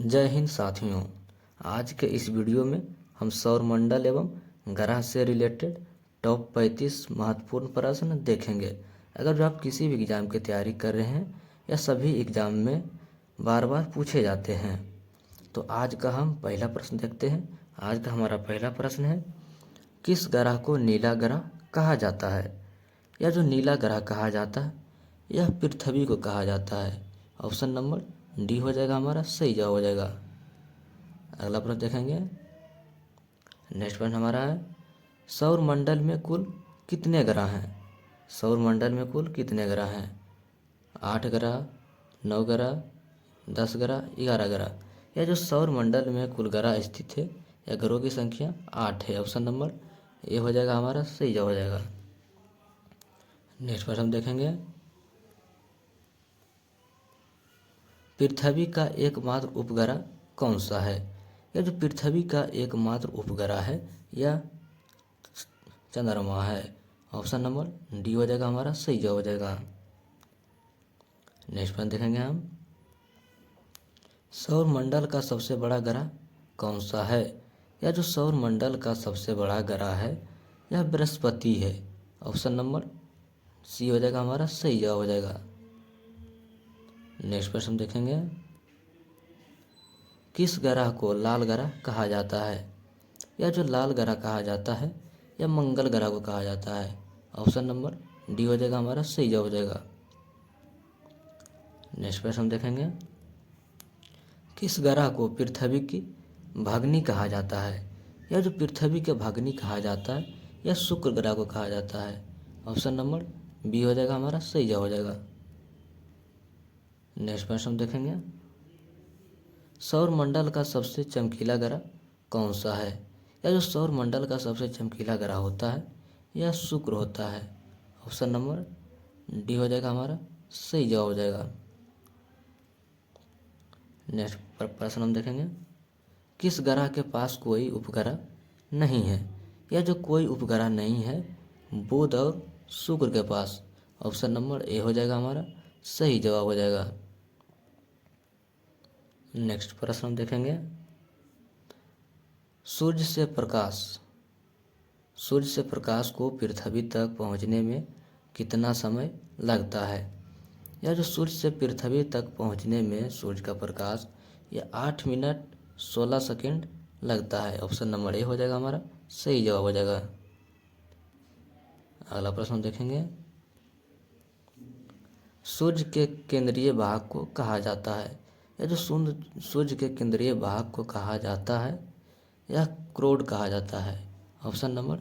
जय हिंद साथियों। आज के इस वीडियो में हम सौरमंडल एवं ग्रह से रिलेटेड टॉप 35 महत्वपूर्ण प्रश्न देखेंगे। अगर जो आप किसी भी एग्ज़ाम की तैयारी कर रहे हैं या सभी एग्ज़ाम में बार बार पूछे जाते हैं, तो आज का हम पहला प्रश्न देखते हैं। आज का हमारा पहला प्रश्न है, किस ग्रह को नीला ग्रह कहा जाता है? या जो नीला ग्रह कहा जाता है यह पृथ्वी को कहा जाता है। ऑप्शन नंबर डी हो जाएगा हमारा सही जवाब हो जाएगा। अगला प्रश्न देखेंगे। नेक्स्ट प्रश्न हमारा है, सौर मंडल में कुल कितने ग्रह हैं? सौर मंडल में कुल कितने ग्रह हैं? 8 ग्रह, 9 ग्रह, 10 ग्रह, 11 ग्रह। यह जो सौर मंडल में कुल ग्रह स्थित है या ग्रहों की संख्या 8 है। ऑप्शन नंबर ए हो जाएगा हमारा सही जवाब हो जाएगा। नेक्स्ट प्रश्न हम देखेंगे, पृथ्वी का एकमात्र उपग्रह कौन सा है? यह जो पृथ्वी का एकमात्र उपग्रह है यह चंद्रमा है। ऑप्शन नंबर डी हो जाएगा हमारा सही जवाब हो जाएगा। नेक्स्ट प्रश्न देखेंगे हम, सौर मंडल का सबसे बड़ा ग्रह कौन सा है? यह जो सौर मंडल का सबसे बड़ा ग्रह है यह बृहस्पति है। ऑप्शन नंबर सी हो जाएगा हमारा सही जवाब हो जाएगा। नेक्स्ट प्रश्न देखेंगे, किस ग्रह को लाल ग्रह कहा जाता है? यह जो लाल ग्रह कहा जाता है यह मंगल ग्रह को कहा जाता है। ऑप्शन नंबर डी हो जाएगा हमारा सही जवाब हो जाएगा। नेक्स्ट प्रश्न हम देखेंगे, किस ग्रह को पृथ्वी की भगनी कहा जाता है? यह जो पृथ्वी के भगनी कहा जाता है यह शुक्र ग्रह को कहा जाता है। ऑप्शन नंबर बी हो जाएगा हमारा सही जवाब हो जाएगा। नेक्स्ट प्रश्न हम देखेंगे, सौर मंडल का सबसे चमकीला ग्रह कौन सा है? यह जो सौर मंडल का सबसे चमकीला ग्रह होता है यह शुक्र होता है। ऑप्शन नंबर डी हो जाएगा हमारा सही जवाब हो जाएगा। नेक्स्ट प्रश्न हम देखेंगे, किस ग्रह के पास कोई उपग्रह नहीं है? यह जो कोई उपग्रह नहीं है बुध और शुक्र के पास। ऑप्शन नंबर ए हो जाएगा हमारा सही जवाब हो जाएगा। नेक्स्ट प्रश्न हम देखेंगे, सूर्य से प्रकाश को पृथ्वी तक पहुंचने में कितना समय लगता है? यह जो सूर्य से पृथ्वी तक पहुंचने में सूर्य का प्रकाश यह 8 मिनट 16 सेकंड लगता है। ऑप्शन नंबर ए हो जाएगा हमारा सही जवाब हो जाएगा। अगला प्रश्न हम देखेंगे, सूर्य के केंद्रीय भाग को कहा जाता है? यह जो सूर्य के केंद्रीय भाग को कहा जाता है यह क्रोड कहा जाता है। ऑप्शन नंबर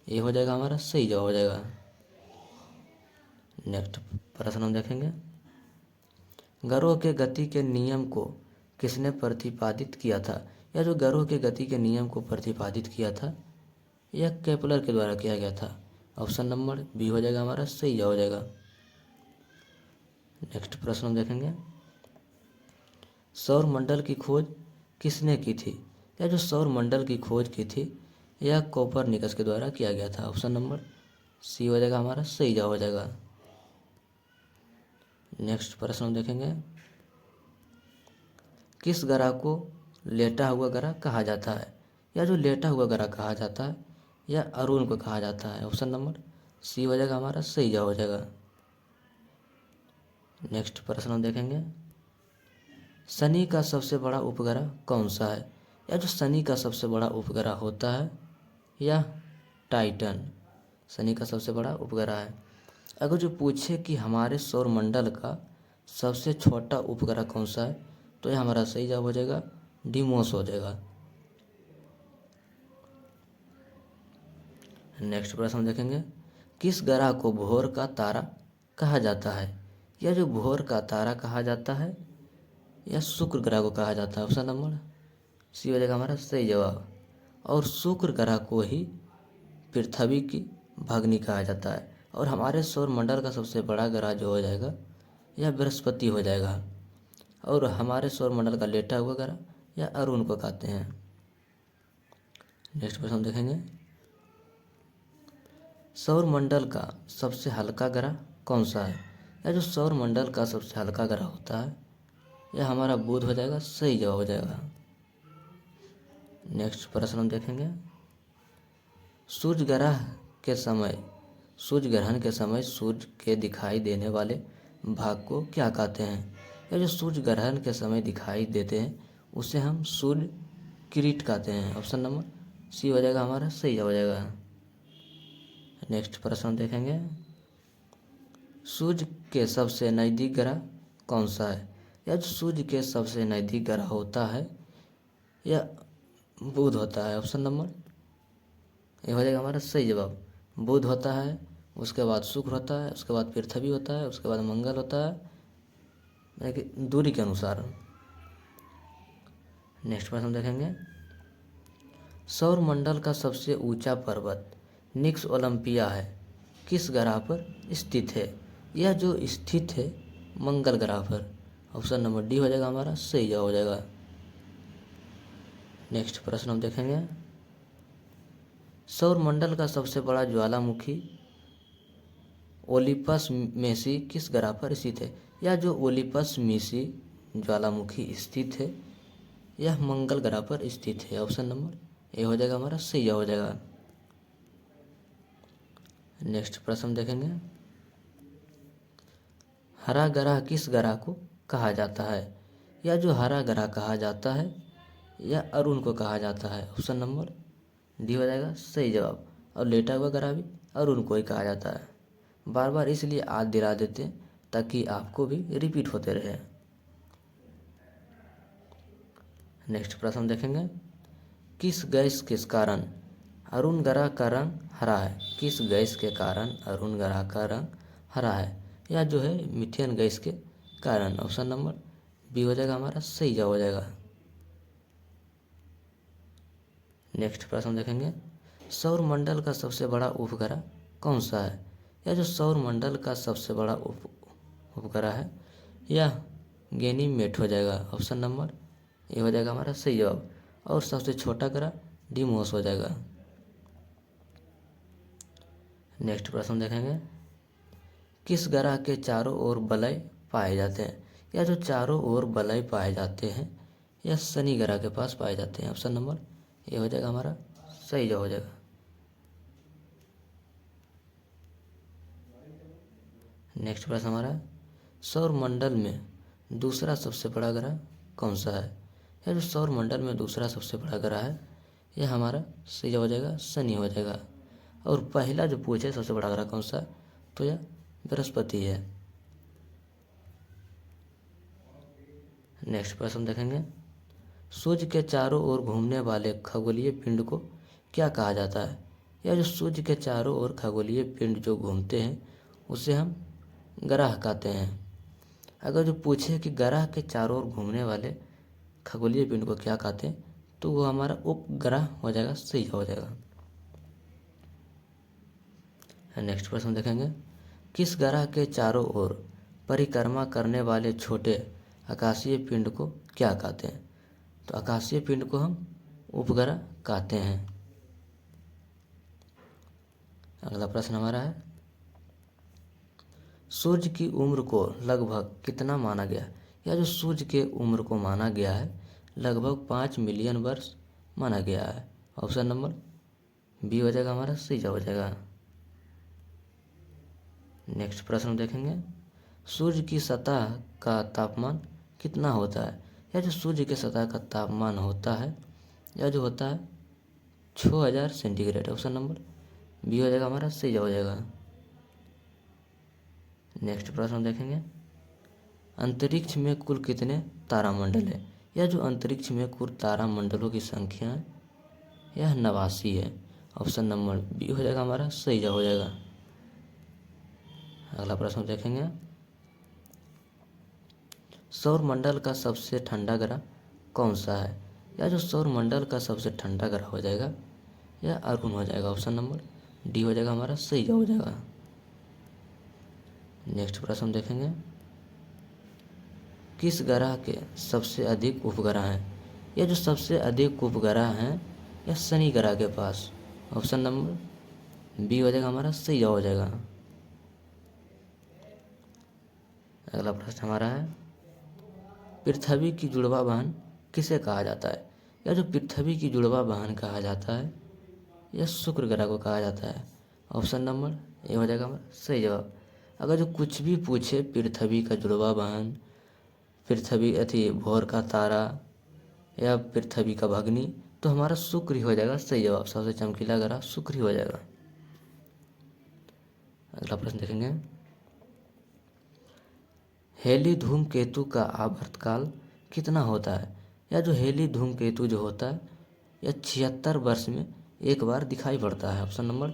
ए हो जाएगा हमारा सही जवाब हो जाएगा। नेक्स्ट प्रश्न हम देखेंगे, ग्रहों के गति के नियम को किसने प्रतिपादित किया था? यह जो ग्रहों के गति के नियम को प्रतिपादित किया था यह केपलर के द्वारा किया गया था। ऑप्शन नंबर बी हो जाएगा हमारा सही जवाब हो जाएगा। नेक्स्ट प्रश्न हम देखेंगे, सौर मंडल की खोज किसने की थी? यह जो सौर मंडल की खोज की थी यह कोपरनिकस के द्वारा किया गया था। ऑप्शन नंबर सी हो जाएगा हमारा सही जवाब हो जाएगा। नेक्स्ट प्रश्न हम देखेंगे, किस ग्रह को लेटा हुआ ग्रह कहा जाता है? यह जो लेटा हुआ ग्रह कहा जाता है यह अरुण को कहा जाता है। ऑप्शन नंबर सी हो जाएगा हमारा सही जवाब हो जाएगा। नेक्स्ट प्रश्न हम देखेंगे, शनि का सबसे बड़ा उपग्रह कौन सा है? यह जो शनि का सबसे बड़ा उपग्रह होता है यह टाइटन शनि का सबसे बड़ा उपग्रह है। अगर जो पूछे कि हमारे सौर मंडल का सबसे छोटा उपग्रह कौन सा है तो यह हमारा सही जवाब हो जाएगा डिमोस हो जाएगा। नेक्स्ट प्रश्न हम देखेंगे, किस ग्रह को भोर का तारा कहा जाता है? यह जो भोर का तारा कहा जाता है यह शुक्र ग्रह को कहा जाता है। ऑप्शन नंबर सी हो जाएगा हमारा सही जवाब। और शुक्र ग्रह को ही पृथ्वी की भगनी कहा जाता है। और हमारे सौर मंडल का सबसे बड़ा ग्रह जो हो जाएगा यह बृहस्पति हो जाएगा। और हमारे सौर मंडल का लेटा हुआ ग्रह यह अरुण को कहते हैं। नेक्स्ट प्रश्न हम देखेंगे, सौर मंडल का सबसे हल्का ग्रह कौन सा है? यह जो सौर मंडल का सबसे हल्का ग्रह होता है यह हमारा बुध हो जाएगा, सही जवाब हो जाएगा। नेक्स्ट प्रश्न हम देखेंगे, सूर्य ग्रह के समय सूर्य ग्रहण के समय सूर्य के दिखाई देने वाले भाग को क्या कहते हैं? यह जो सूर्य ग्रहण के समय दिखाई देते हैं उसे हम सूर्य किरीट कहते हैं। ऑप्शन नंबर सी हो जाएगा हमारा, सही हो जाएगा। नेक्स्ट प्रश्न देखेंगे, सूर्य के सबसे नज़दीक ग्रह कौन सा है? यह जो सूर्य के सबसे नज़दीक ग्रह होता है यह बुध होता है। ऑप्शन नंबर ये हो जाएगा हमारा सही जवाब, बुध होता है, उसके बाद शुक्र होता है, उसके बाद पृथ्वी होता है, उसके बाद मंगल होता है, यानी कि दूरी के अनुसार। नेक्स्ट प्रश्न देखेंगे, सौर मंडल का सबसे ऊंचा पर्वत निक्स ओलंपिया है किस ग्रह पर स्थित है? यह जो स्थित है मंगल ग्रह पर। ऑप्शन नंबर डी हो जाएगा हमारा, सही जवाब हो जाएगा। नेक्स्ट प्रश्न हम देखेंगे, सौर मंडल का सबसे बड़ा ज्वालामुखी ओलिपस मेसी किस ग्रह पर स्थित है? यह जो ओलिपस मेसी ज्वालामुखी स्थित है यह मंगल ग्रह पर स्थित है। ऑप्शन नंबर ए हो जाएगा हमारा, सही हो जाएगा। नेक्स्ट प्रश्न देखेंगे, हरा ग्रह किस ग्रह को कहा जाता है? यह जो हरा ग्रह कहा जाता है यह अरुण को कहा जाता है। ऑप्शन नंबर डी हो जाएगा, सही जवाब। और लेटा हुआ ग्रह भी अरुण को ही कहा जाता है। बार बार इसलिए याद दिला देते हैं ताकि आपको भी रिपीट होते रहे। नेक्स्ट प्रश्न देखेंगे, किस गैस के कारण अरुण ग्रह का रंग हरा है? किस गैस के कारण अरुण ग्रह का रंग हरा है? यह जो है मीथेन गैस के कारण। ऑप्शन नंबर बी हो जाएगा हमारा, सही जवाब हो जाएगा। नेक्स्ट प्रश्न देखेंगे, सौर मंडल का सबसे बड़ा उपग्रह कौन सा है? यह जो सौर मंडल का सबसे बड़ा उपग्रह है यह गैनीमेड हो जाएगा। ऑप्शन नंबर ए हो जाएगा हमारा, सही जवाब। और सबसे छोटा ग्रह डिमोस हो जाएगा। नेक्स्ट प्रश्न देखेंगे, किस ग्रह के चारों ओर वलय पाए जाते हैं? यह जो चारों ओर वलय पाए जाते हैं यह शनि ग्रह के पास पाए जाते हैं। ऑप्शन नंबर ये हो जाएगा हमारा, सही जवाब हो जाएगा। नेक्स्ट प्रश्न हमारा, सौर मंडल में दूसरा सबसे बड़ा ग्रह कौन सा है? यह जो सौर मंडल में दूसरा सबसे बड़ा ग्रह है यह हमारा सही जवाब हो जाएगा, शनि हो जाएगा। और पहला जो पूछे सबसे बड़ा ग्रह कौन सा, तो यह बृहस्पति है। नेक्स्ट प्रश्न देखेंगे, सूर्य के चारों ओर घूमने वाले खगोलीय पिंड को क्या कहा जाता है? यह जो सूर्य के चारों ओर खगोलीय पिंड जो घूमते हैं उसे हम ग्रह कहते हैं। अगर जो पूछे कि ग्रह के चारों ओर घूमने वाले खगोलीय पिंड को क्या कहते हैं तो वो हमारा उपग्रह हो जाएगा, सही हो जाएगा। नेक्स्ट प्रश्न देखेंगे, किस ग्रह के चारों ओर परिक्रमा करने वाले छोटे आकाशीय पिंड को क्या कहते हैं? तो आकाशीय पिंड को हम उपग्रह कहते हैं। अगला प्रश्न हमारा है, सूर्य की उम्र को लगभग कितना माना गया? या जो सूर्य के उम्र को माना गया है लगभग 5 मिलियन वर्ष माना गया है। ऑप्शन नंबर बी हो जाएगा हमारा, सही जवाब हो जाएगा। नेक्स्ट प्रश्न देखेंगे, सूर्य की सतह का तापमान कितना होता है? या जो सूर्य के सतह का तापमान होता है यह जो होता है 6000 सेंटीग्रेड। ऑप्शन नंबर बी हो जाएगा हमारा, सही जवाब हो जाएगा। नेक्स्ट प्रश्न देखेंगे, अंतरिक्ष में कुल कितने तारामंडल है? यह जो अंतरिक्ष में कुल तारामंडलों की संख्या है यह 89 है। ऑप्शन नंबर बी हो जाएगा हमारा, सही जवाब हो जाएगा। अगला प्रश्न देखेंगे, सौर मंडल का सबसे ठंडा ग्रह कौन सा है? यह जो सौर मंडल का सबसे ठंडा ग्रह हो जाएगा यह अरुण हो जाएगा। ऑप्शन नंबर डी हो जाएगा हमारा, सही जवाब हो जाएगा। नेक्स्ट प्रश्न देखेंगे, किस ग्रह के सबसे अधिक उपग्रह हैं? यह जो सबसे अधिक उपग्रह हैं यह शनि ग्रह के पास। ऑप्शन नंबर बी हो जाएगा हमारा, सही जवाब हो जाएगा। अगला प्रश्न हमारा है, पृथ्वी की जुड़वा बहन किसे कहा जाता है? या जो पृथ्वी की जुड़वा बहन कहा जाता है यह शुक्र ग्रह को कहा जाता है। ऑप्शन नंबर ए हो जाएगा हमारा सही जवाब। अगर जो कुछ भी पूछे पृथ्वी का जुड़वा बहन, पृथ्वी अति भोर का तारा या पृथ्वी का भग्नी, तो हमारा शुक्र ही हो जाएगा सही जवाब। सबसे चमकीला ग्रह शुक्र ही हो जाएगा। अगला प्रश्न देखेंगे, हेली धूमकेतु का आवर्तकाल कितना होता है? या जो हेली धूमकेतु जो होता है यह 76 वर्ष में एक बार दिखाई पड़ता है। ऑप्शन नंबर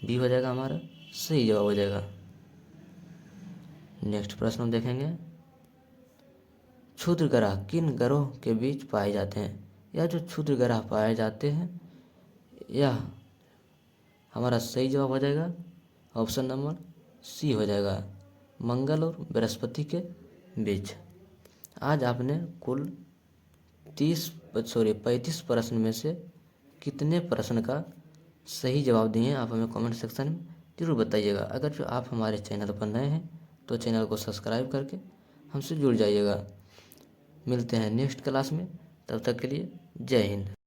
बी हो जाएगा हमारा सही जवाब हो जाएगा। नेक्स्ट प्रश्न हम देखेंगे, क्षुद्र ग्रह किन ग्रहों के बीच पाए जाते हैं? या जो क्षुद्र ग्रह पाए जाते हैं यह हमारा सही जवाब हो जाएगा। ऑप्शन नंबर सी हो जाएगा, मंगल और बृहस्पति के बीच। आज आपने कुल 35 प्रश्न में से कितने प्रश्न का सही जवाब दिए हैं आप हमें कमेंट सेक्शन में ज़रूर बताइएगा। अगर जो आप हमारे चैनल पर नए हैं तो चैनल को सब्सक्राइब करके हमसे जुड़ जाइएगा। मिलते हैं नेक्स्ट क्लास में, तब तक के लिए जय हिंद।